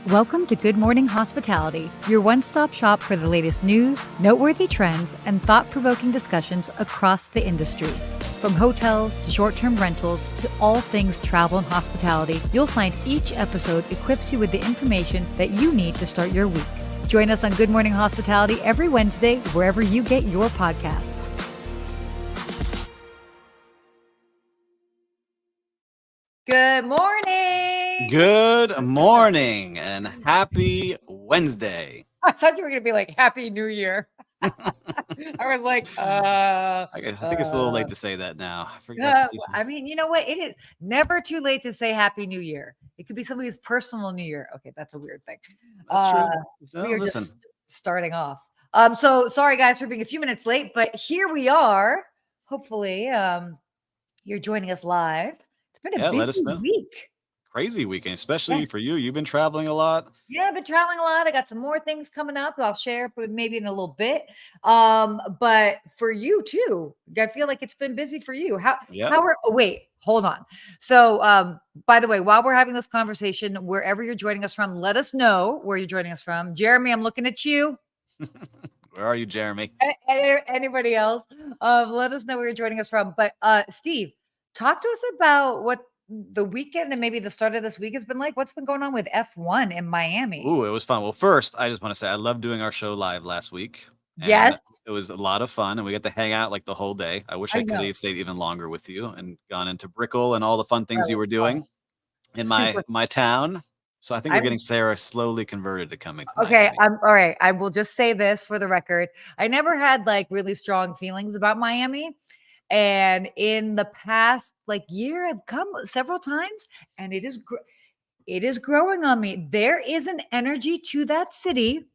Welcome to Good Morning Hospitality, your one-stop shop for the latest news, noteworthy trends, and thought-provoking discussions across the industry. From hotels to short-term rentals to all things travel and hospitality, you'll find each episode equips you with the information that you need to start your week. Join us on Good Morning Hospitality every Wednesday, wherever you get your podcasts. Good morning. Good morning and happy Wednesday. I thought you were going to be like, Happy New Year. I was like, I think it's a little late to say that now. I mean, you know what? It is never too late to say Happy New Year. It could be somebody's personal New Year. Okay, that's a weird thing. That's true. So, we are just starting off. So sorry guys for being a few minutes late, but here we are. Hopefully, you're joining us live. It's been a busy week. Crazy weekend, especially for you. You've been traveling a lot. Yeah, I've been traveling a lot. I got some more things coming up. I'll share maybe in a little bit. But for you too, I feel like it's been busy for you. Wait, hold on. So, by the way, while we're having this conversation, wherever you're joining us from, let us know where you're joining us from. Jeremy, I'm looking at you. Where are you, Jeremy? Anybody else? Let us know where you're joining us from. But Steve, talk to us about what the weekend and maybe the start of this week has been like. What's been going on with F1 in Miami? Ooh, it was fun. Well, first, I just want to say I loved doing our show live last week. Yes. It was a lot of fun, and we got to hang out like the whole day. I wish I could have stayed even longer with you and gone into Brickell and all the fun things you were doing in my town. So I think we're getting Sarah slowly converted to coming to Miami. All right. I will just say this for the record. I never had like really strong feelings about Miami. And in the past year, I've come several times and it is growing on me. There is an energy to that city,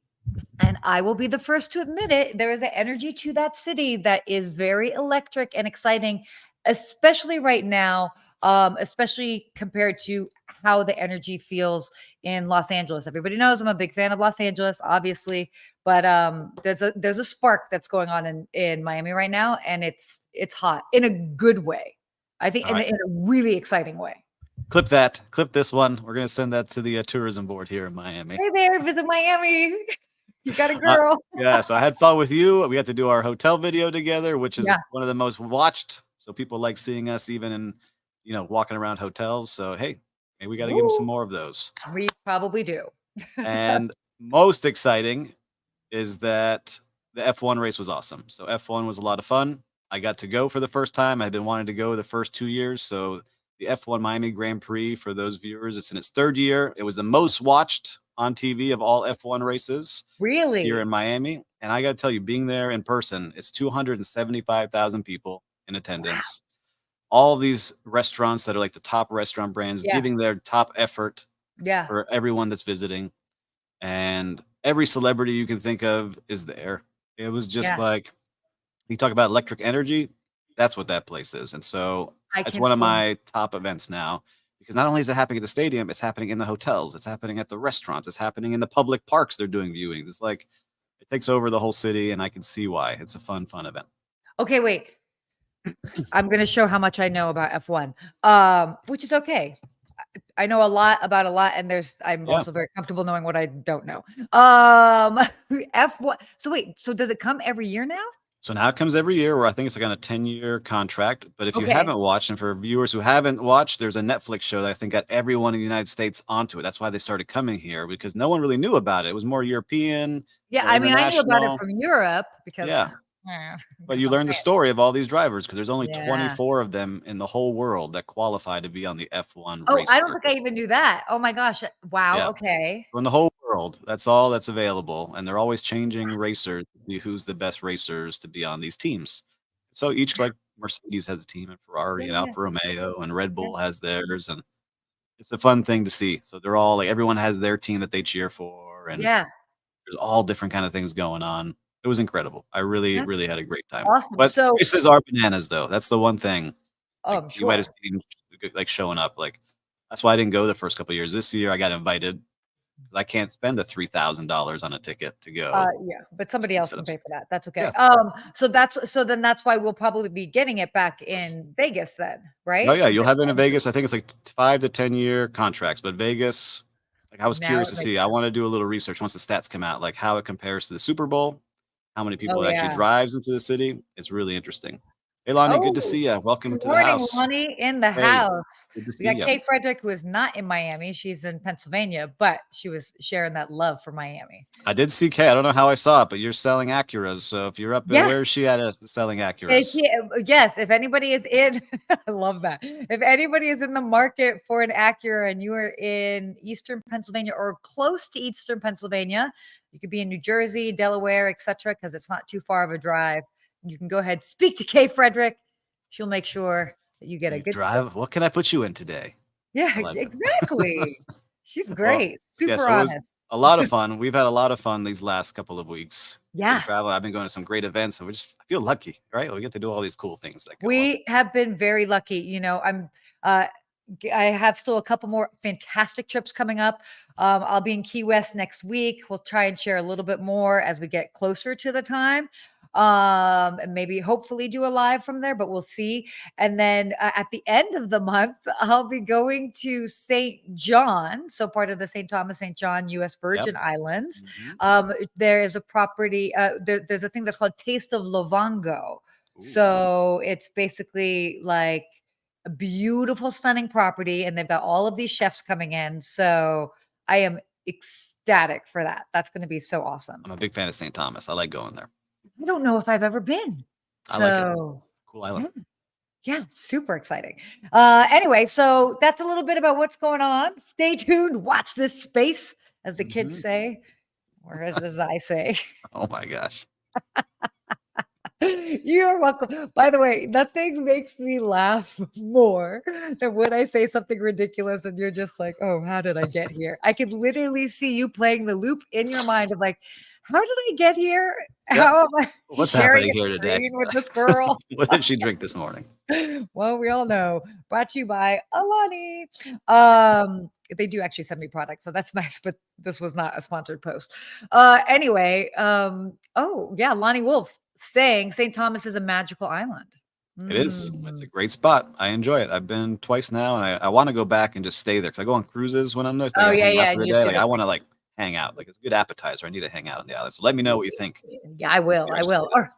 and I will be the first to admit it. There is an energy to that city that is very electric and exciting, especially right now, especially compared to how the energy feels in Los Angeles. Everybody knows I'm a big fan of Los Angeles, obviously, but there's a spark that's going on in Miami right now, and it's hot in a good way. I think in a really exciting way. Clip this one. We're going to send that to the tourism board here in Miami. Hey there, visit Miami. You got a girl. So I had fun with you. We got to do our hotel video together, which is one of the most watched. So people like seeing us even in, walking around hotels. So, hey, maybe we got to give them some more of those. We probably do. And most exciting is that the F1 race was awesome. So F1 was a lot of fun. I got to go for the first time. I had been wanting to go the first 2 years. So the F1 Miami Grand Prix, for those viewers, it's in its third year. It was the most watched on TV of all F1 races. Really? Here in Miami. And I got to tell you, being there in person, it's 275,000 people in attendance. Wow. All these restaurants that are like the top restaurant brands giving their top effort for everyone that's visiting. And every celebrity you can think of is there. It was just like, you talk about electric energy, that's what that place is. And so it's one of my top events now, because not only is it happening at the stadium, it's happening in the hotels, it's happening at the restaurants, it's happening in the public parks. They're doing viewing. It's like, it takes over the whole city, and I can see why. It's a fun event. Okay, wait. I'm going to show how much I know about F1, which is okay. I know a lot about a lot, and I'm also very comfortable knowing what I don't know. F1. So does it come every year now? So now it comes every year, where I think it's like on a 10-year contract. But if you haven't watched, and for viewers who haven't watched, there's a Netflix show that I think got everyone in the United States onto it. That's why they started coming here, because no one really knew about it. It was more European. Yeah, I mean, I knew about it from Europe because. Yeah. But you learn the story of all these drivers, because there's only 24 of them in the whole world that qualify to be on the F1 race. I don't think I even knew that. Oh my gosh. Wow. Yeah. Okay. In the whole world, that's all that's available. And they're always changing racers to see who's the best racers to be on these teams. So each, like Mercedes has a team, and Ferrari and Alfa Romeo, and Red Bull has theirs. And it's a fun thing to see. So they're all like, everyone has their team that they cheer for. And there's all different kind of things going on. It was incredible. I really had a great time. Awesome. But races are bananas, though. That's the one thing. I'm sure. You might have seen like showing up. Like, that's why I didn't go the first couple of years. This year I got invited. I can't spend the $3,000 on a ticket to go. But somebody else can pay for that. That's okay. So then that's why we'll probably be getting it back in Vegas then, right? Oh yeah, you'll have it in Vegas. I think it's like 5 to 10 year contracts, but Vegas, Like, I was Now curious it to makes see. I sense. want to do a little research once the stats come out, like how it compares to the Super Bowl, how many Oh, people it actually yeah. drives into the city. It's really interesting. Hey, Lonnie, good to Oh, see you. Welcome good to the morning, house. Lonnie, in the Hey, house. good to We see got you. Kay Frederick, who is not in Miami. She's in Pennsylvania, but she was sharing that love for Miami. I did see Kay. I don't know how I saw it, but you're selling Acuras. So if you're up, Yeah. where is she at selling If Acuras? yes, if anybody is in, I love that. If anybody is in the market for an Acura and you are in Eastern Pennsylvania or close to Eastern Pennsylvania, you could be in New Jersey, Delaware, etc., because it's not too far of a drive. You can go ahead, speak to Kay Frederick. She'll make sure that you get a You good. drive. What can I put you in today? Yeah, I like it. exactly. She's Well, great, yeah, super so it was honest. a lot of fun. We've had a lot of fun these last couple of weeks. Been Yeah. traveling. I've been going to some great events, and I feel lucky, right? We get to do all these cool things that go on. We have been very lucky. Uh, I have still a couple more fantastic trips coming up. I'll be in Key West next week. We'll try and share a little bit more as we get closer to the time. And maybe hopefully do a live from there, but we'll see. And then at the end of the month, I'll be going to St. John, so part of the St. Thomas, St. John, U.S. Yep. Virgin Islands. Mhm. There is a property, there's a thing that's called Taste of Lovango. Ooh. So it's basically like a beautiful, stunning property, and they've got all of these chefs coming in. So I am ecstatic for that. That's going to be so awesome. I'm a big fan of St. Thomas. I like going there. I don't know if I've ever been. I like it. So Cool yeah, island. yeah, super exciting. Anyway, so that's a little bit about what's going on. Stay tuned. Watch this space, as the kids Mhm. say, or as I say. Oh my gosh. You're welcome. By the way, nothing makes me laugh more than when I say something ridiculous and you're just like, oh, how did I get here? I can literally see you playing the loop in your mind of like, how did I get here? Yeah. How am I What's sharing happening a here today? screen with this girl? What did she drink this morning? Well, we all know. Brought to you by Alani. They do actually send me products, so that's nice, but this was not a sponsored post. Anyway, oh yeah, Lonnie Wolf saying St. Thomas is a magical island. It is. It's a Mm. great spot. I enjoy it. I've been twice now, and I want to go back and just stay there because I go on cruises when I'm there. So I Oh can yeah, hang out yeah, for and the you day. stay Like there. I want to like hang out. Like it's a good appetizer. I need to hang out on the island. So let me know what you think. Yeah, I will. Maybe I should stay will. there.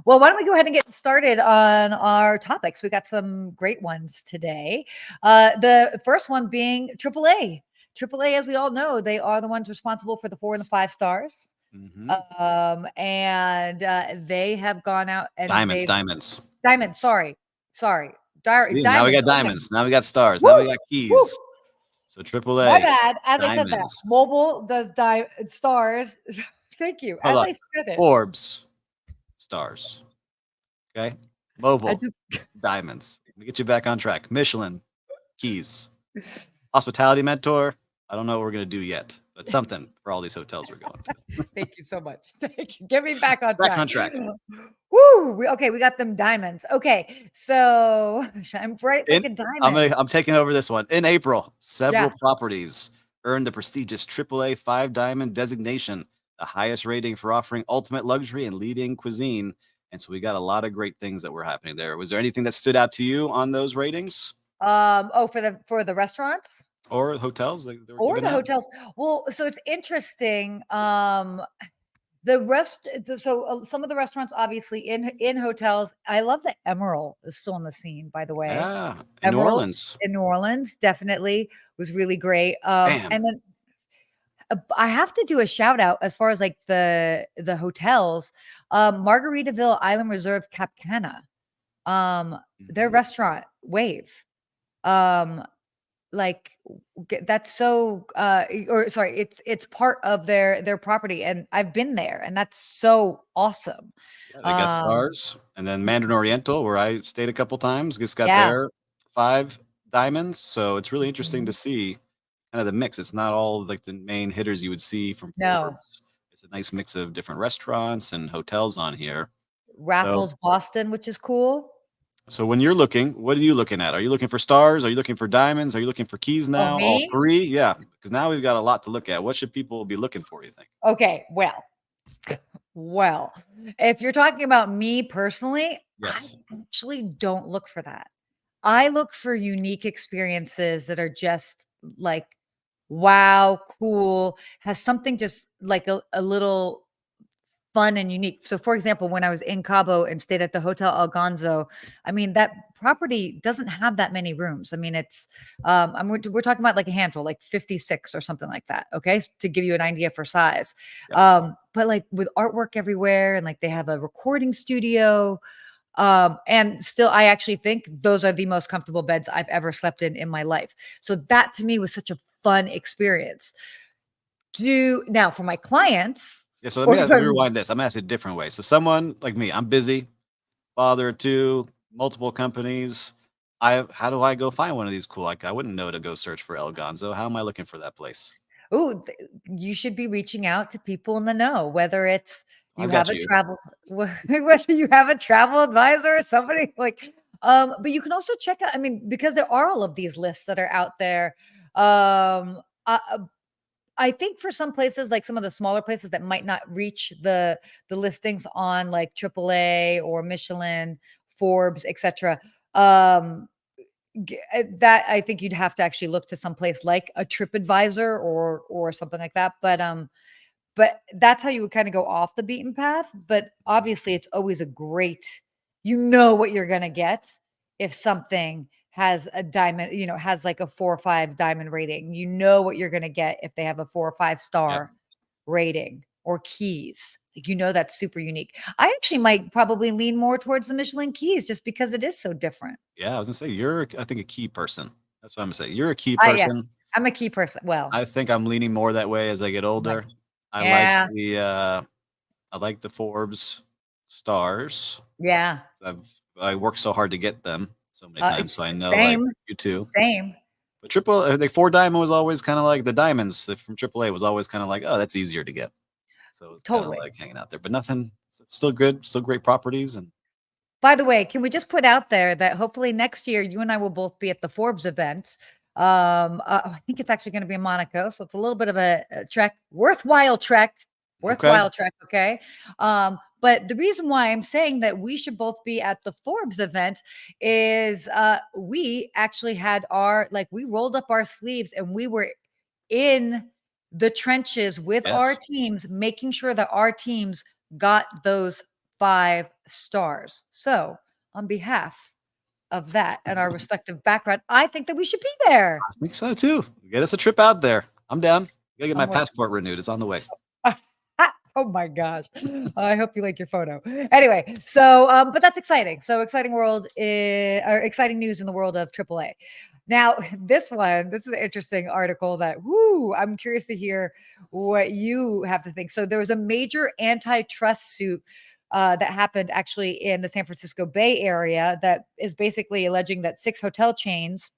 Well, why don't we go ahead and get started on our topics? We got some great ones today. The first one being AAA. AAA, as we all know, they are the ones responsible for the 4 and the 5 stars. Mhm. And they have gone out and Diamonds, they've diamonds. diamonds. Sorry, See, now we diamonds. got Okay, diamonds. Now we got stars. Now we woo, got woo. keys. So My AAA, bad. As I said that, diamonds. mobile does stars. Thank you. Hold As on. I said it, Forbes, stars. Okay. I Mobile, just diamonds. Let me get you back on track. Michelin, keys. Hospitality mentor. I don't know what we're gonna do yet, but something for all these hotels we're going to. thank you so much. Thank you. Get me back on Back track. on track. Woo! Okay, we got them diamonds. Okay, so shine bright like In a diamond. I'm taking over this one. In April, several Yeah. properties earned the prestigious AAA 5 Diamond designation, the highest rating for offering ultimate luxury and leading cuisine. And so we got a lot of great things that were happening there. Was there anything that stood out to you on those ratings Oh, for the restaurants or hotels that they were or giving the out? hotels. Well, so it's interesting. Some of the restaurants, obviously in hotels. I love that Emeril is still on the scene. By the way, Yeah, in New Emeril's Orleans. in New Orleans definitely was really great. Bam. And then I have to do a shout out as far as like the hotels. Margaritaville Island Reserve Cap Cana. Their Mhm. restaurant Wave. Um, like that's so or sorry, it's part of their property, and I've been there, and that's so awesome. Yeah, they got Um, stars. And then Mandarin Oriental, where I stayed a couple times, just got yeah. their 5 diamonds. So it's really interesting to Mhm. see kind of the mix. It's not all like the main hitters you would see from No. Forbes. It's a nice mix of different restaurants and hotels on here. So Raffles Boston, which is cool. so when you're looking, what are you looking at? Are you looking for stars? Are you looking for diamonds? Are you looking for keys Oh, now? All me? three? Yeah, because now we've got a lot to look at. What should people be looking for, you think? Okay, well, if you're talking about me personally, I Yes. actually don't look for that. I look for unique experiences that are just like wow, cool, has something just like a little fun and unique. So, for example, when I was in Cabo and stayed at the Hotel Algonzo, I mean, that property doesn't have that many rooms. I mean, it's, we're talking about like a handful, like 56 or something like that. Okay. To give you an idea for size. Yep. But like with artwork everywhere and like they have a recording studio. And still, I actually think those are the most comfortable beds I've ever slept in my life. So that to me was such a fun experience. Now for my clients, Yeah, so or let me rewind this. I'm gonna ask it a different way. So someone like me, I'm busy, father of two, multiple companies. How do I go find one of these cool? Like I wouldn't know to go search for El Gonzo. How am I looking for that place? oh, you should be reaching out to people in the know, whether it's you I've have got a you. travel whether you have a travel advisor or somebody like, but you can also check out, I mean, because there are all of these lists that are out there. I think for some places, like some of the smaller places that might not reach the listings on like AAA or Michelin, Forbes, etc. Um, that I think you'd have to actually look to some place like a TripAdvisor or something like that. But that's how you would kind of go off the beaten path. But obviously, it's always a great, you know what you're gonna get if something has a diamond, has like a 4 or 5 diamond rating. You know what you're gonna get if they have a 4 or 5 Yep. star rating or keys. Like, that's super unique. I actually might probably lean more towards the Michelin keys just because it is so different. Yeah, I was gonna say you're I think a key person. That's what I'm gonna say. You're a key Yeah, person. I'm a key person. Well, I think I'm leaning more that way as I get oh my older. gosh. I like Yeah, I like the Forbes stars. yeah. I worked so hard to get them so many times, so It's I know like same, you too. same. But triple like 4 diamond was always kinda like the diamonds from AAA was always kinda like, "Oh, that's easier to get." So, it's kinda Totally. like hanging out there, but nothing it's still good, still great properties, and By the way, can we just put out there that hopefully next year you and I will both be at the Forbes event? I think it's actually going to be in Monaco, so it's a little bit of a trek, okay. worthwhile trek. Okay, but the reason why I'm saying that we should both be at the Forbes event is we actually had we rolled up our sleeves and we were in the trenches with our Yes. teams, making sure that our teams got those 5 stars. So, on behalf of that and our respective background, I think that we should be there. I think so too. Get us a trip out there. I'm down. Gotta get my I'm more passport renewed, it's on the way. Oh my gosh. I hope you like your photo. Anyway, so but that's exciting. So exciting or exciting news in the world of AAA. Now, this is an interesting article that I'm curious to hear what you have to think. So there was a major antitrust suit that happened actually in the San Francisco Bay Area that is basically alleging that 6 hotel chains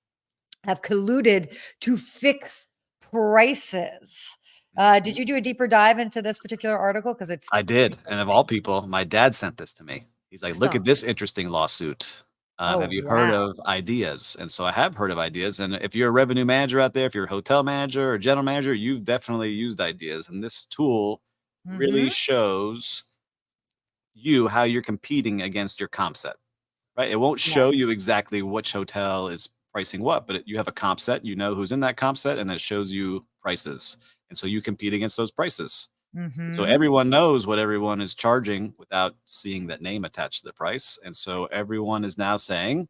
have colluded to fix prices. Did Mhm. you do a deeper dive into this particular article? Because it's I did, and of interesting. all people, my dad sent this to me. He's like, "Look Stop. at this interesting lawsuit. Oh, Have you heard wow. of ideas?" And so I have heard of ideas, and if you're a revenue manager out there, if you're a hotel manager or general manager, you've definitely used ideas, and this tool really Mhm. shows you how you're competing against your comp set. Right? It won't Yeah. show you exactly which hotel is pricing what, but you have a comp set, you know who's in that comp set, and it shows you prices. And so you compete against those prices. And so Mhm. everyone knows what everyone is charging without seeing that name attached to the price. And so everyone is now saying,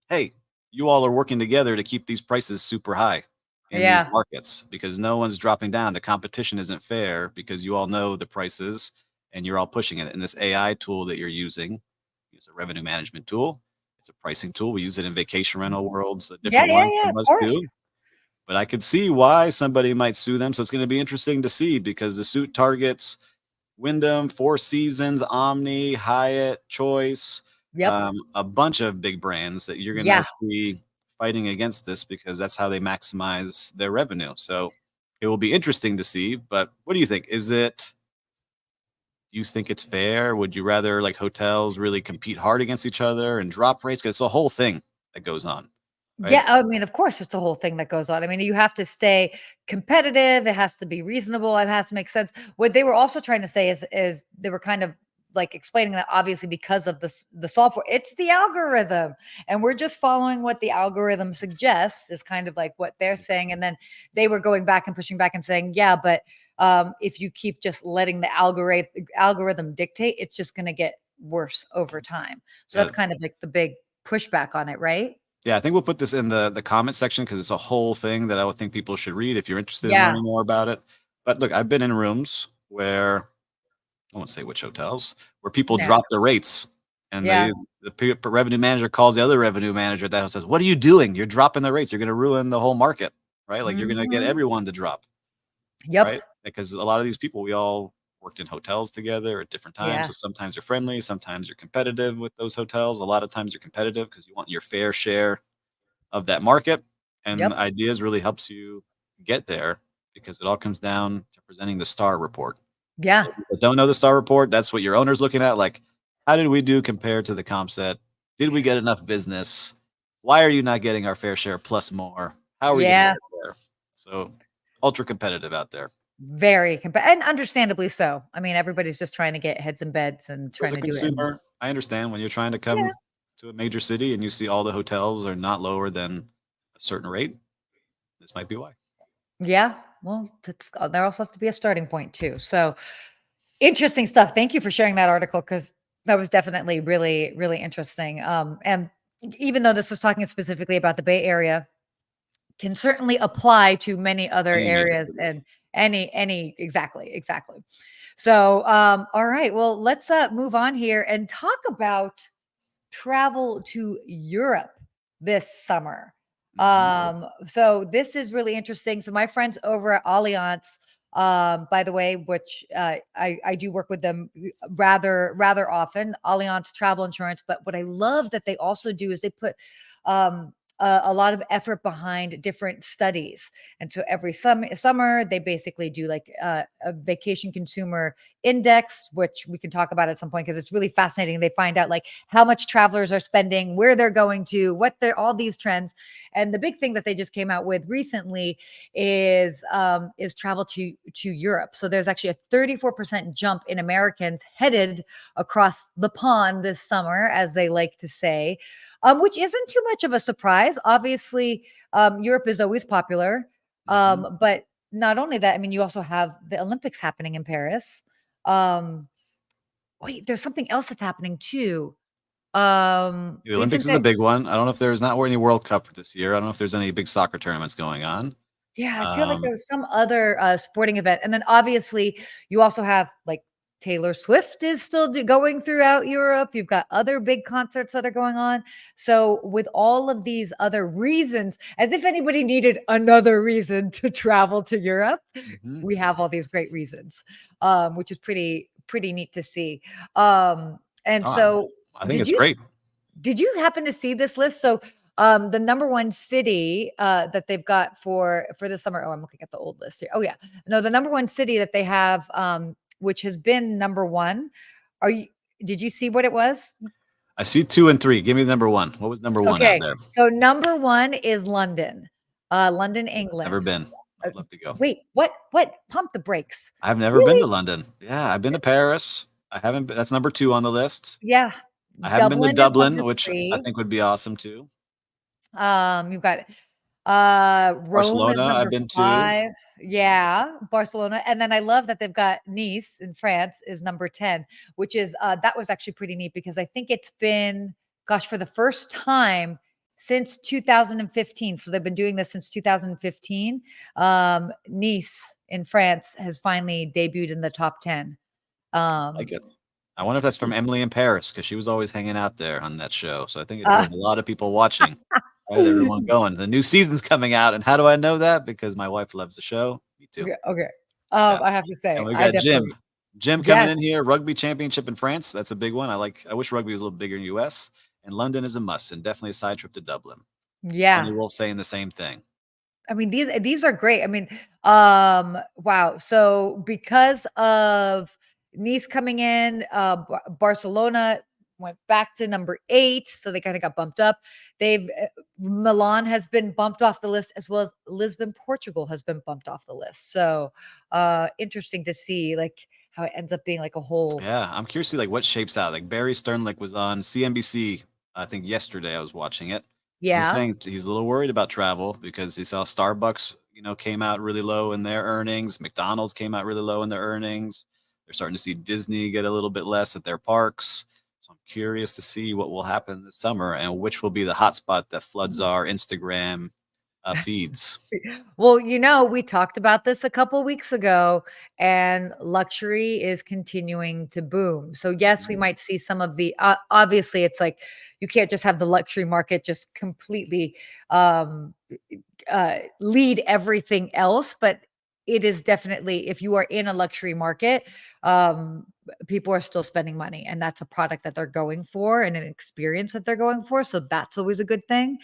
hey, you all are working together to keep these prices super high in these Yeah. markets because no one's dropping down. The competition isn't fair because you all know the prices and you're all pushing it. And this AI tool that you're using is a revenue management tool. It's a pricing tool. We use it in vacation rental worlds, a Yeah, different yeah, one yeah, from of us course. too. But I could see why somebody might sue them. So it's going to be interesting to see because the suit targets Wyndham, Four Seasons, Omni, Hyatt, Choice, Yep. a bunch of big brands that you're gonna Yeah. see fighting against this because that's how they maximize their revenue. So it will be interesting to see. But what do you think? Do you think it's fair? Would you rather like hotels really compete hard against each other and drop rates? Because it's a whole thing that goes on, right? Yeah, I mean, of course, it's a whole thing that goes on. I mean, you have to stay competitive. It has to be reasonable. It has to make sense. What they were also trying to say is they were kind of like explaining that obviously because of the software, it's the algorithm, and we're just following what the algorithm suggests is kind of like what they're saying. And then they were going back and pushing back and saying, yeah, but if you keep just letting the algorithm dictate, it's just going to get worse over time. So that's kind of like the big pushback on it, right? Yeah, I think we'll put this in the comment section because it's a whole thing that I would think people should read if you're interested in learning more about it. But look, I've been in rooms where I won't say which hotels where people drop their rates, and the revenue manager calls the other revenue manager at that house, says, "What are you doing? You're dropping the rates. You're going to ruin the whole market, right? Like you're going to get everyone to drop." Yep. Right? Because a lot of these people, we all worked in hotels together at different times. So sometimes you're friendly, sometimes you're competitive with those hotels. A lot of times you're competitive because you want your fair share of that market. And ideas really helps you get there because it all comes down to presenting the STAR report. Yeah. But don't know the STAR report. That's what your owner's looking at. Like, how did we do compared to the comp set? Did we get enough business? Why are you not getting our fair share plus more? How are we going to get there? So ultra competitive out there. Very and understandably so. I mean, everybody's just trying to get heads in beds and trying to do it. I understand when you're trying to come to a major city and you see all the hotels are not lower than a certain rate. This might be why. Yeah. Well, there also has to be a starting point too. So interesting stuff. Thank you for sharing that article because that was definitely really, really interesting. And even though this is talking specifically about the Bay Area, can certainly apply to many other areas and any exactly. So all right, well, let's move on here and talk about travel to Europe this summer. So this is really interesting. So my friends over at Allianz, by the way, which I do work with them rather often, Allianz Travel Insurance. But what I love that they also do is they put a lot of effort behind different studies. And so every summer, they basically do like a vacation consumer index, which we can talk about at some point because it's really fascinating. They find out like how much travelers are spending, where they're going to, what they're all these trends. And the big thing that they just came out with recently is travel to Europe. So there's actually a 34% jump in Americans headed across the pond this summer, as they like to say. Which isn't too much of a surprise. Obviously, Europe is always popular. But not only that, I mean, you also have the Olympics happening in Paris. Wait, there's something else that's happening too. The Olympics is a big one. I don't know if there's not any World Cup this year. I don't know if there's any big soccer tournaments going on. Yeah, I feel like there was some other sporting event. And then obviously you also have like Taylor Swift is still going throughout Europe. You've got other big concerts that are going on. So with all of these other reasons, as if anybody needed another reason to travel to Europe, we have all these great reasons, which is pretty neat to see. And so I think it's great. Did you happen to see this list? So the number one city that they've got for the summer. Oh, I'm looking at the old list here. Oh yeah. No, the number one city that they have which has been number one. Did you see what it was? I see 2 and 3. Give me number 1. What was number 1 out there? So number 1 is London. London, England. Never been. I'd love to go. Wait, what? Pump the brakes. I've never been to London. Yeah, I've been to Paris. I haven't been. That's number 2 on the list. Yeah. I haven't been to Dublin, which I think would be awesome too. You've got Rome Barcelona, is number I've been 5. Yeah, Barcelona. And then I love that they've got Nice in France is number 10, which is that was actually pretty neat because I think it's been, gosh, for the first time since 2015. So they've been doing this since 2015. Nice in France has finally debuted in the top 10. Like it. I wonder if that's from Emily in Paris because she was always hanging out there on that show. So I think it was a lot of people watching. Right, everyone going. The new season's coming out, and how do I know that? Because my wife loves the show. Me too. Yeah, okay. I have to say, and we got Jim coming in here. Rugby championship in France. That's a big one. I wish rugby was a little bigger in the U.S. And London is a must, and definitely a side trip to Dublin. Yeah, We'll saying the same thing. I mean, these are great. I mean, wow. So because of Nice coming in, Barcelona went back to number 8, so they kind of got bumped up. Milan has been bumped off the list, as well as Lisbon, Portugal has been bumped off the list. So interesting to see like how it ends up being like a whole. Yeah, I'm curious to see like what shapes out. Like Barry Sternlicht was on CNBC, I think yesterday. I was watching it, and he's Yeah. saying he's a little worried about travel because he saw Starbucks, came out really low in their earnings. McDonald's came out really low in their earnings. They're starting to see Disney get a little bit less at their parks. So I'm curious to see what will happen this summer and which will be the hotspot that floods our Instagram feeds. Well, we talked about this a couple weeks ago, and luxury is continuing to boom. So yes, we Mhm. might see some of the obviously it's like you can't just have the luxury market just completely um lead everything else, but it is definitely, if you are in a luxury market, um people are still spending money, and that's a product that they're going for and an experience that they're going for, so that's always a good thing.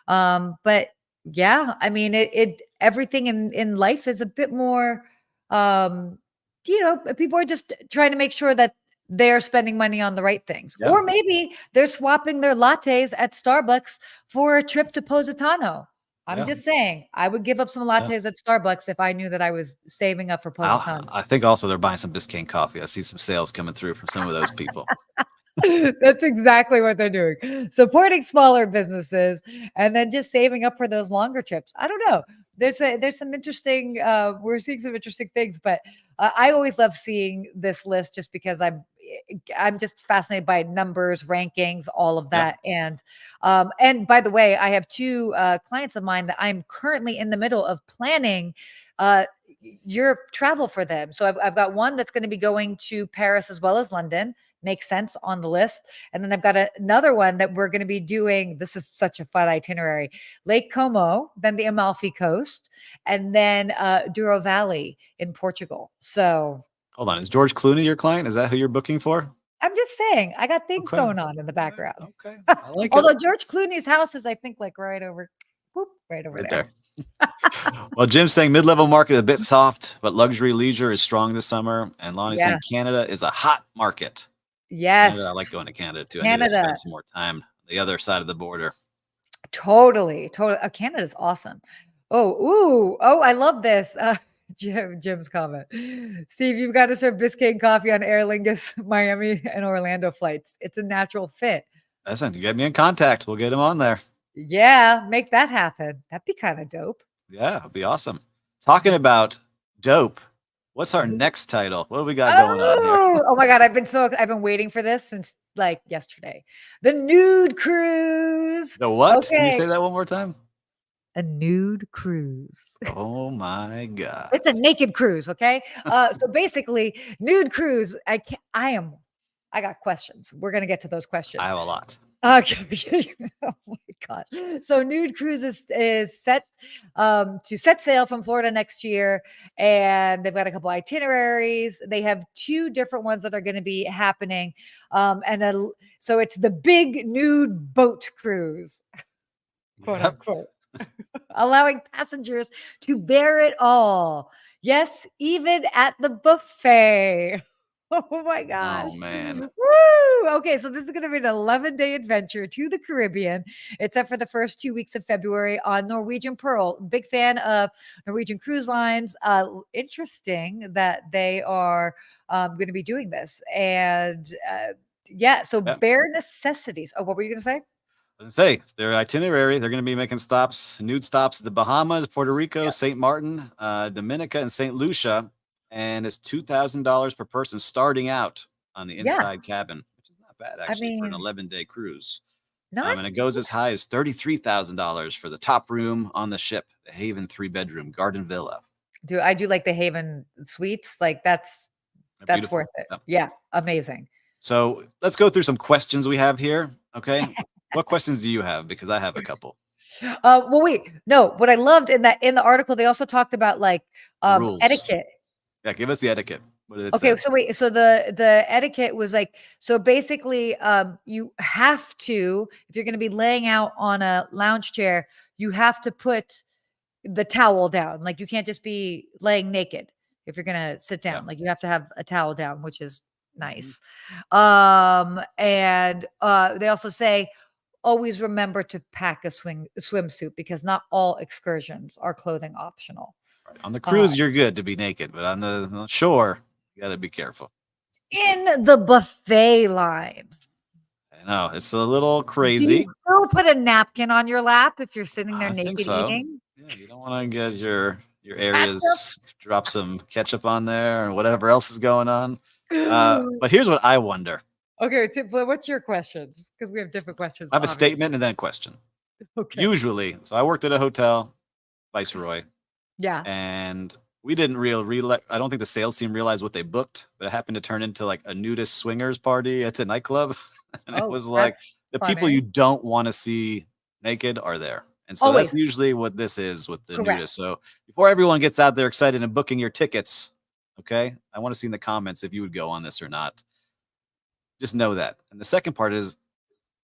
But yeah, I mean, it everything in life is a bit more, um, people are just trying to make sure that they're spending money on the right things. Yeah, Or maybe they're swapping their lattes at Starbucks for a trip to Positano. I'm yeah, just saying, I would give up some yeah. lattes at Starbucks if I knew that I was saving up for Positano. I think also they're buying some Biscayne coffee. I see some sales coming through from some of those people. That's exactly what they're doing. Supporting smaller businesses and then just saving up for those longer trips. I don't know. There's some interesting we're seeing some interesting things, but I always love seeing this list just because I'm just fascinated by numbers, rankings, all of Yeah. that. And by the way, I have two clients of mine that I'm currently in the middle of planning uh Europe travel for them. So I've got one that's going to be going to Paris as well as London. Makes sense on the list. And then I've got another one that we're going to be doing. This is such a fun itinerary. Lake Como, then the Amalfi Coast, and then Douro Valley in Portugal. So Hold on. Is George Clooney your client? Is that who you're booking for? I'm just saying, I got things Okay. going on in the Okay. background. Okay. I like it. Although George Clooney's house is, I think, like right over, whoop, right over Right there. there. Well, Jim's saying mid-level market a bit soft, but luxury leisure is strong this summer. And Lonnie's Yeah. saying Canada is a hot market. Canada, I like Yes. going to Canada too. I need to Canada. spend some more time on the other side of the border. Totally, totally. Canada's awesome. I love this. Jim's comment. Steve, you've got to serve Biscayne coffee on Aer Lingus, Miami, and Orlando flights. It's a natural fit. Listen, get me in contact. We'll get him on there. Yeah, make that happen. That'd be kind of dope. Yeah, it'd be awesome. Talking about dope, what's our Mhm. next title? What do we got going on here? Oh my God. I've been waiting for this since like yesterday. The Nude Cruise. The what? Can you Okay. say that one more time? A nude cruise. Oh my God. It's a naked cruise, okay? So basically, nude cruise. I got questions. We're gonna get to those I questions. have a lot. Okay. Oh my god. So nude cruise is set to set sail from Florida next year, and they've got a couple itineraries. They have two different ones that are going to be happening, so it's the big nude boat cruise, quote Yep. unquote, allowing passengers to bear it all. Yes, even at the buffet. Oh my gosh. Oh man. Woo! Okay, so this is going to be an 11-day adventure to the Caribbean. It's up for the first 2 weeks of February on Norwegian Pearl. Big fan of Norwegian Cruise Lines. Interesting that they are going to be doing this. And yeah, so Yep. bare necessities. Oh, what were you going to say? Say their itinerary, they're going to be making nude stops at the Bahamas, Puerto Rico, St. Martin, Dominica, and St. Lucia. And it's $2,000 per person starting out on the Yeah. inside cabin, which is not bad I actually for an mean, 11-day cruise. not And it goes as high as $33,000 for the top room on the ship, the Haven 3-bedroom garden villa. I do like the Haven suites. Like that's Beautiful. worth it. Yep. Yeah, amazing. So let's go through some questions we have here. Okay. What questions do you have? Because I have a couple. Well, wait, no. What I loved in the article, they also talked about like Rules. etiquette. Yeah, give us the etiquette. What did it Okay, say? so wait, so the etiquette was like, so basically, you have to, if you're going to be laying out on a lounge chair, you have to put the towel down. Like you can't just be laying naked if you're going to sit down. Yeah. Like you have to have a towel down, which is nice. And they also say always remember to pack a swimsuit because not all excursions are clothing optional. Right. On the cruise, you're good to be naked, but on the shore, you You got to be careful. In the buffet line. I know it's a little Do you crazy. still put a napkin on your lap if you're sitting there I think naked so. eating? Yeah, you don't want to get your Ketchup? areas, drop some ketchup on there or whatever else is going on. But here's what I wonder. Okay, what's your questions? Because we have different questions, I have a obviously. statement and then a question. Okay. Usually, so I worked at a hotel, Viceroy, Yeah. and we didn't I don't think the sales team realized what they booked, but it happened to turn into like a nudist swingers party at the nightclub. And it Oh, was like that's the people funny. you don't want to see naked are there. And so that's Always. usually what this is with the Correct. nudist. So before everyone gets out there excited and booking your tickets, okay, I want to see in the comments if you would go on this or not. Just know that. And the second part is,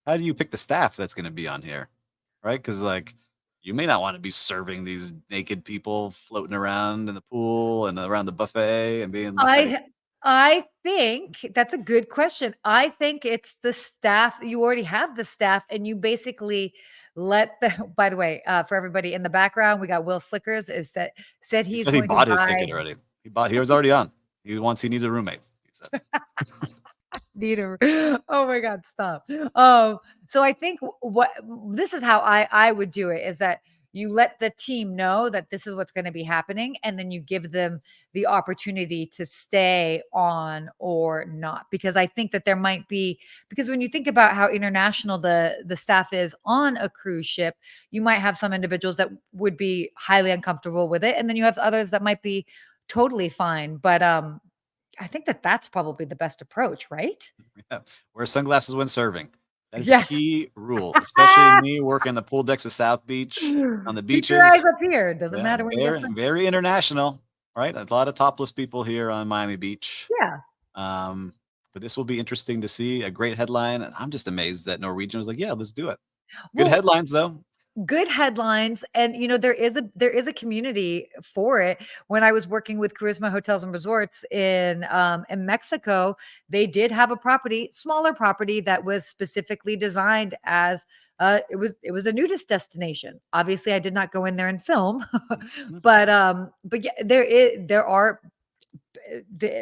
how do you pick the staff that's going to be on here? Right? Because like you may not want to be serving these naked people floating around in the pool and around the buffet and being like, I think that's a good question. I think it's the staff. You already have the staff, and you basically let the. By the way, for everybody in the background, we got Will Slickers is said he he's said he going to bought his buy. ticket already. He was already on. He needs a roommate. He said. Need a oh my god, stop. So I think what this is how I would do it is that you let the team know that this is what's going to be happening, and then you give them the opportunity to stay on or not. Because I think that there might be, because when you think about how international the staff is on a cruise ship, you might have some individuals that would be highly uncomfortable with it, and then you have others that might be totally fine. But I think that that's probably the best approach, right? Yeah. Wear sunglasses when serving. That is a Yes. key rule, especially me working the pool decks of South Beach on the Keep your eyes beaches. up here. Doesn't Yeah, matter when you get very, sun. very international, right? A lot of topless people here on Miami Beach. Yeah. But this will be interesting to see. A great headline. And I'm just amazed that Norwegian was like, yeah, let's do it. Good Well, headlines, though. good headlines, and there is a community for it. When I was working with Charisma Hotels and Resorts in Mexico, they did have a property, smaller property, that was specifically designed as it was a nudist destination. Obviously, I did not go in there and film, Mhm. but yeah,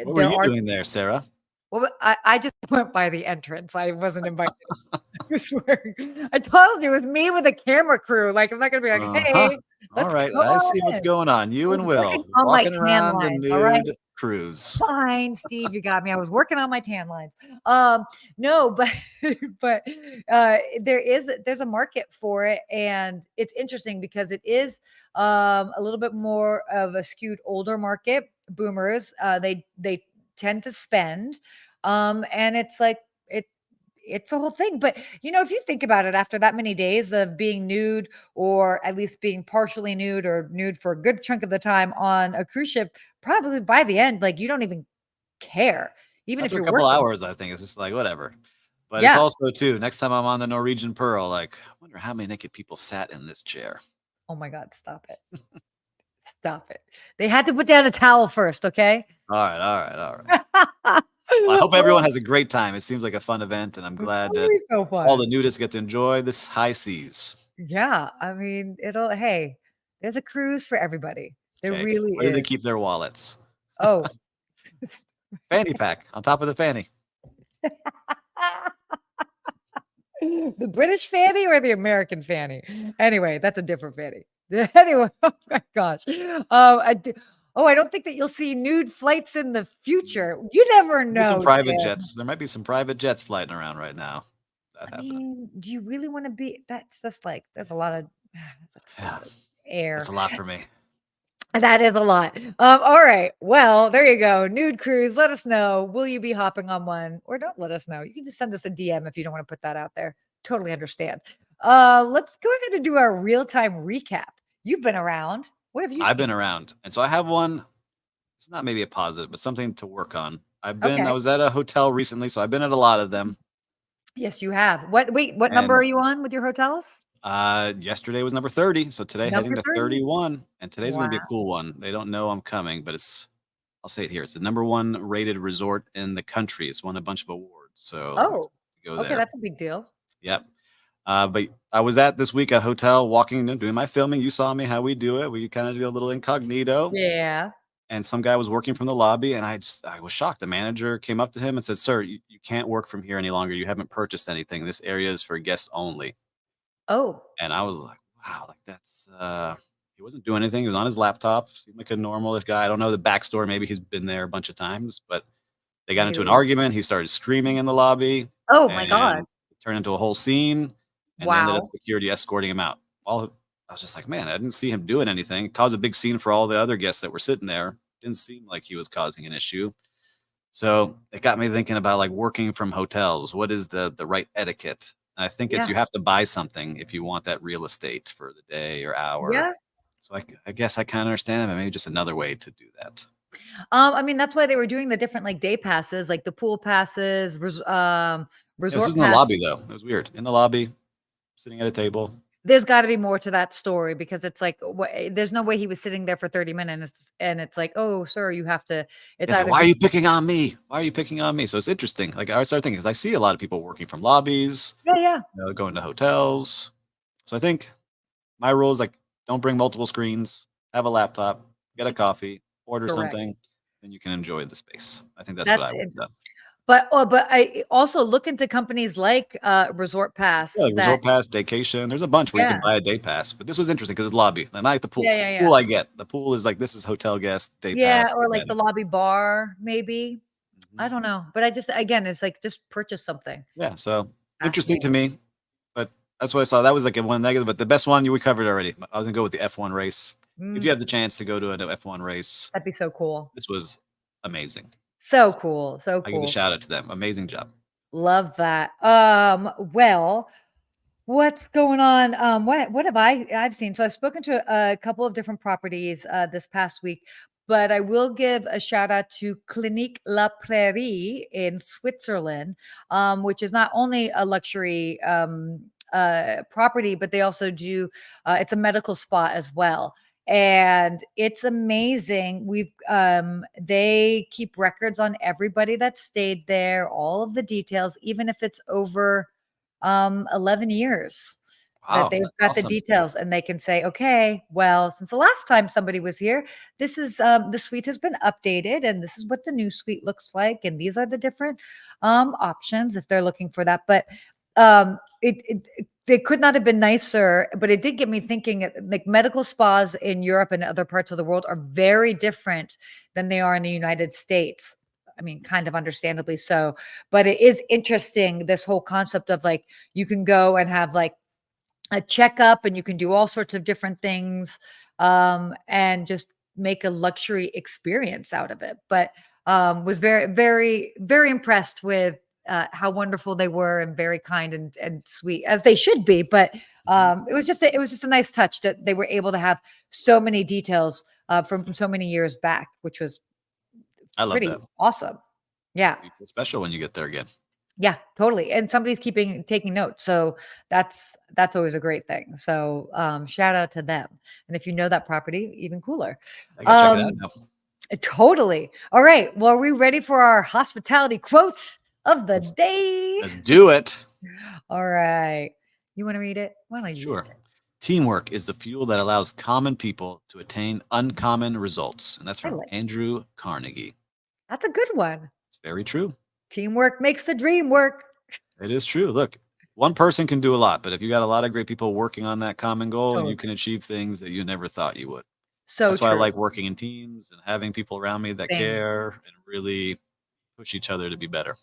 What were there you are. doing there, Sarah? Well, I just went by the entrance. I wasn't invited. I swear. I told you it was me with a camera crew. Like, I'm not gonna be like, Uh-huh. "Hey, All let's right. come I see on what's in." going on. I You was and working Will on my walking tan around the lines, all right? nude cruise. Fine, Steve, you got me. I was working on my tan lines. No, but but there's a market for it, and it's interesting because it is a little bit more of a skewed older market. Boomers, they tend to spend, and it's like it's a whole thing. But if you think about it, after that many days of being nude, or at least being partially nude or nude for a good chunk of the time on a cruise ship, probably by the end, like, you don't even care, even if After a you're couple working. hours, I think it's just like whatever. But it's Yeah. also too, next time I'm on the Norwegian Pearl, like, I wonder how many naked people sat in this chair. Oh my God, stop it. Stop it. They had to put down a towel first, okay? All right, all right, all right. Well, I hope everyone has a great time. It seems like a fun event, and I'm It's glad that always so all the fun. nudists get to enjoy this high seas. Yeah, I mean, hey, there's a cruise for everybody. There Okay. really Where do they is. keep their wallets? Oh. Fanny pack on top of the fanny. The British fanny or the American fanny? Anyway, that's a different fanny. Anyway, oh my gosh. I don't think that you'll see nude flights in the future. You never Maybe some know, private Tim. jets. There might be some private jets flying around right now. That I happening. mean, do you really want to be? That's just like there's a lot of that's a Yeah, lot of that's air. a lot for me. That is a lot. All right. Well, there you go. Nude cruise. Let us know. Will you be hopping on one? Or don't let us know. You can just send us a DM if you don't want to put that out there. Totally understand. Let's go ahead and do our real-time recap. You've been around. What have you I've seen? been around, and so I have one. It's not maybe a positive, but something to work on. I Okay. was at a hotel recently, so I've been at a lot of them. Yes, you have. What number And are you on with your hotels? yesterday was number 30, so today heading Number to 30. 31. And today's gonna be a Wow. cool one. They don't know I'm coming, but I'll say it here. It's the number one rated resort in the country. It's won a bunch of awards. So I'm Oh, excited to go okay. there. That's a big deal. Yep. But I was at this week a hotel walking and doing my filming. You saw me how we do it. We kind of do a little incognito. Yeah. and some guy was working from the lobby, and I was shocked. The manager came up to him and said, "Sir, you can't work from here any longer. You haven't purchased anything. This area is for guests only." Oh, And I was like, "Wow, like that's." He wasn't doing anything. He was on his laptop. Seemed like a normal guy. I don't know the backstory. Maybe he's been there a bunch of times, but they got into an maybe. argument. He started screaming in the lobby, Oh my God. and it turned into a whole scene. And they ended up Wow. security escorting him out. All I was just like, man, I didn't see him doing anything. It caused a big scene for all the other guests that were sitting there. Didn't seem like he was causing an issue. So it got me thinking about like working from hotels. What is the right etiquette? And I think it's Yeah. you have to buy something if you want that real estate for the day or hour. Yeah. So I guess I kind of understand it, but maybe just another way to do that. I mean, that's why they were doing the different like day passes, like the pool passes, Yeah, this was resort in the pass. lobby though. It was weird. In the lobby, sitting at a table. There's got to be more to that story because it's like there's no way he was sitting there for 30 minutes and it's like, oh, sir, you have to. It's It's like, either why are you picking on me? Why are you picking on me? So it's interesting. Like I started thinking, because I see a lot of people working from lobbies, yeah, yeah, going to hotels. So I think my rule is like, don't bring multiple screens. Have a laptop, get a coffee, order correct. something, then you can enjoy the space. I think that's what That's I would it. have done. But I also look into companies like Resort Pass Yeah, like that resort pass, daycation. There's a bunch where you can yeah, buy a day pass, but this was interesting because it's lobby. And I like the pool. yeah, yeah, yeah. Pool I get. The pool is like this is hotel guest day Yeah, pass. I or like get the it. lobby bar, maybe. I Mhm. don't know. But I just again, it's like just purchase something. Yeah, so interesting to Fascinating. me. But that's what I saw. That was like a one negative, but the best one we covered already. I was gonna go with the F1 race. If you Mm, have the chance to go to an F1 race, that'd be so cool. this was amazing. So cool. So I give a cool. shout out to them. Amazing job. Love that. Well, what's going on? What have I've seen? So I've spoken to a couple of different properties this past week, but I will give a shout out to Clinique La Prairie in Switzerland, which is not only a luxury property, but they also do it's a medical spa as well. And it's amazing. They keep records on everybody that stayed there, all of the details, even if it's over 11 years that Wow, they've that's got the awesome. details and they can say, okay, well, since the last time somebody was here, this is the suite has been updated and this is what the new suite looks like. And these are the different options if they're looking for that. But they could not have been nicer, but it did get me thinking like medical spas in Europe and other parts of the world are very different than they are in the United States. I mean, kind of understandably so, but it is interesting this whole concept of like you can go and have like a checkup and you can do all sorts of different things and just make a luxury experience out of it. But was very, very, very impressed with how wonderful they were and very kind and sweet as they should be. But Mhm. it was just a nice touch that they were able to have so many details from so many years back, which was I love pretty that. awesome. Yeah. You feel special when you get there again. Yeah, totally. And somebody's taking notes. So that's always a great thing. So shout out to them. And if you know that property, even cooler. I gotta check it out Um now. totally. All right. Well, are we ready for our hospitality quote of the Let's day? let's do it. All right. You want to read it? Why don't you read Sure. it? Teamwork is the fuel that allows common people to attain uncommon results. And that's I from like Andrew Carnegie. that's a good one. It's very true. Teamwork makes the dream work. It is true. Look, one person can do a lot, but if you got a lot of great people working on that common goal, you Totally. can achieve things that you never thought you would. So That's why I true. like working in teams and having people around me that Same. care and really push each other to be better.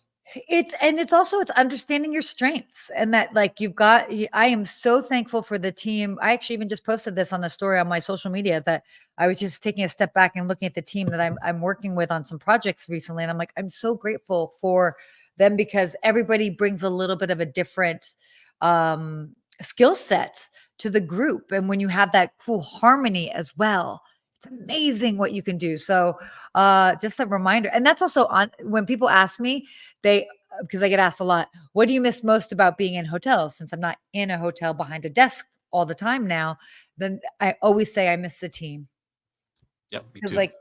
It's also it's understanding your strengths and that like you've got I am so thankful for the team. I actually even just posted this on a story on my social media that I was just taking a step back and looking at the team that I'm working with on some projects recently. And I'm like, I'm so grateful for them because everybody brings a little bit of a different um skill set to the group. And when you have that cool harmony as well, it's amazing what you can do. So just a reminder. And that's also on when people ask me, they because I get asked a lot, what do you miss most about being in hotels? Since I'm not in a hotel behind a desk all the time now, then I always say I miss the team Yep, me because too. like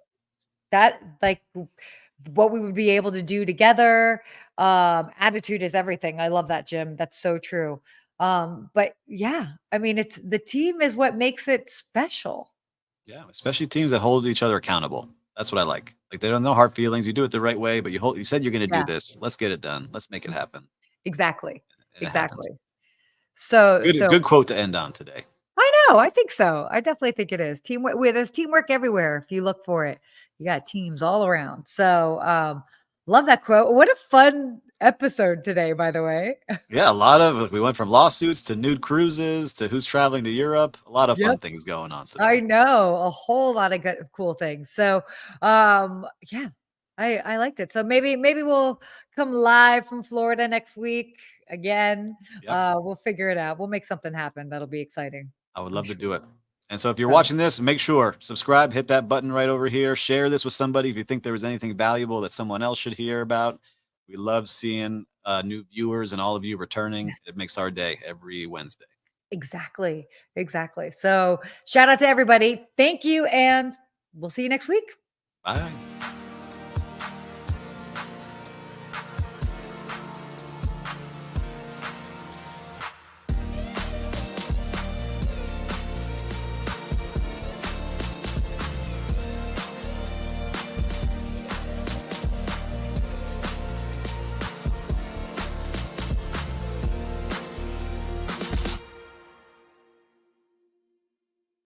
that, like what we would be able to do together. Attitude is everything. I love that, Jim. That's so true. But yeah, I mean, it's the team is what makes it special. Yeah, especially teams that hold each other accountable. That's what I like. Like, there are no hard feelings. You do it the right way, but you said you're going to do Yeah, this. Let's get it done. Let's make it happen. exactly. And it happens. Exactly. So, Good quote to end on today. I know. I think so. I definitely think it is teamwork. There's teamwork everywhere. If you look for it, you got teams all around. So, love that quote. What a fun episode today, by the way. Yeah, we went from lawsuits to nude cruises to who's traveling to Europe. A lot of fun things going on I today. know a whole lot of good, cool things. So, yeah, I liked it. So maybe we'll come live from Florida next week again. Yep. We'll figure it out. We'll make something happen. That'll be exciting. I would I'm love to sure. do it. And so if you're So, watching this, make sure subscribe, hit that button right over here, share this with somebody if you think there was anything valuable that someone else should hear about. We love seeing new viewers and all of you returning. yes, It makes our day every Wednesday. exactly, exactly. So shout out to everybody. Thank you, and we'll see you next week. Bye.